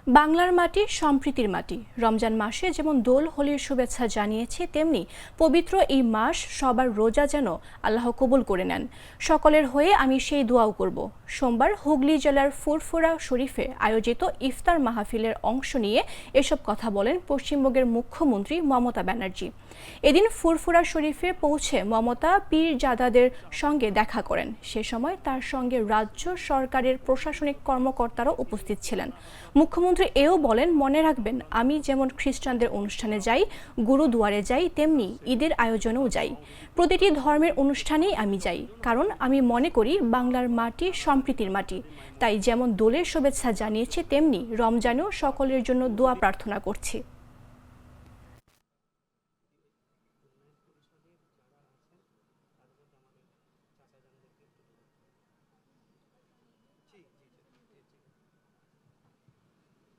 বাংলার মাটি সম্প্রীতির মাটি। রমজান মাসে যেমন দোল হোলির শুভেচ্ছা জানিয়েছি, তেমনি পবিত্র এই মাস সবার রোজা যেন আল্লাহ কবুল করে নেন। সকলের হয়ে আমি সেই দোয়াও করব। সোমবার হুগলি জেলার ফুরফুরা শরীফে আয়োজিত ইফতার মাহফিলের অংশ নিয়ে এসব কথা বলেন পশ্চিমবঙ্গের মুখ্যমন্ত্রী মমতা ব্যানার্জি। এদিন ফুরফুরা শরীফে পৌঁছে মমতা পীরজাদাদের সঙ্গে দেখা করেন। সে সময় তার সঙ্গে রাজ্য সরকারের প্রশাসনিক কর্মকর্তারাও উপস্থিত ছিলেন। মুখ্যমন্ত্রী এও বলেন, মনে রাখবেন, আমি যেমন খ্রিস্টানদের অনুষ্ঠানে যাই, গুরুদুয়ারে যাই, তেমনি ঈদের আয়োজনেও যাই। প্রতিটি ধর্মের অনুষ্ঠানেই আমি যাই, কারণ আমি মনে করি বাংলার মাটি সম্প্রীতির মাটি। তাই যেমন দোলের শুভেচ্ছা জানিয়েছি, তেমনি রমজানেও সকলের জন্য দোয়া প্রার্থনা করছি।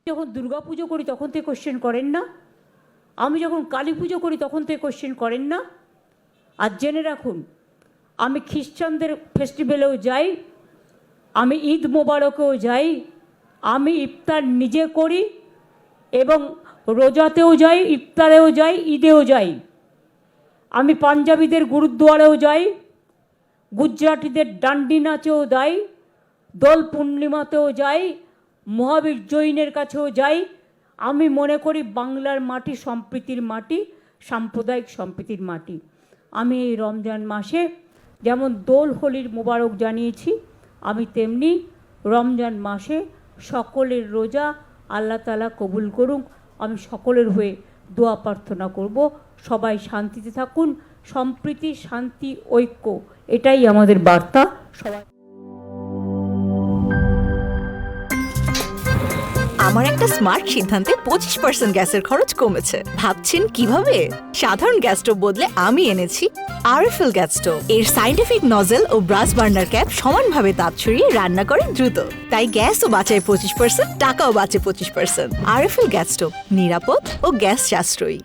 যখন দুর্গাপুজো করি তখন থেকে কোশ্চেন করেন না, আমি যখন কালী পুজো করি তখন থেকে কোশ্চেন করেন না। আর জেনে রাখুন, আমি খ্রিস্টানদের ফেস্টিভ্যালেও যাই, আমি ঈদ মোবারকেও যাই, আমি ইফতার নিজে করি এবং রোজাতেও যাই, ইফতারেও যাই, ঈদেও যাই। আমি পাঞ্জাবিদের গুরুদ্বারেও যাই, গুজরাটিদের ডান্ডি নাচেও যাই, দোল পূর্ণিমাতেও যাই, মহাবীর জৈনের কাছেও যাই। আমি মনে করি বাংলার মাটি সম্প্রীতির মাটি, সাম্প্রদায়িক সম্প্রীতির মাটি। আমি এই রমজান মাসে যেমন দোল হোলির মোবারক জানিয়েছি, আমি তেমনি রমজান মাসে সকলের রোজা আল্লাহ তাআলা কবুল করুক। আমি সকলের হয়ে দোয়া প্রার্থনা করব। সবাই শান্তিতে থাকুন। সম্প্রীতি, শান্তি, ঐক্য, এটাই আমাদের বার্তা। সবাই আমার একটা স্মার্ট সিদ্ধান্তে 25% গ্যাসের খরচ কমেছে। ভাবছেন কিভাবে? সাধারণ গ্যাস স্টোভ বদলে আমি এনেছি আরএফএল গ্যাস স্টোভ। এর সাইন্টিফিক নজল ও ব্রাস বার্নার ক্যাপ সমানভাবে তাপ ছড়িয়ে রান্না করে দ্রুত। তাই গ্যাসও বাঁচায় 25%, টাকাও বাঁচে 25%। আরএফএল গ্যাস স্টোভ নিরাপদ ও গ্যাস সাশ্রয়ী।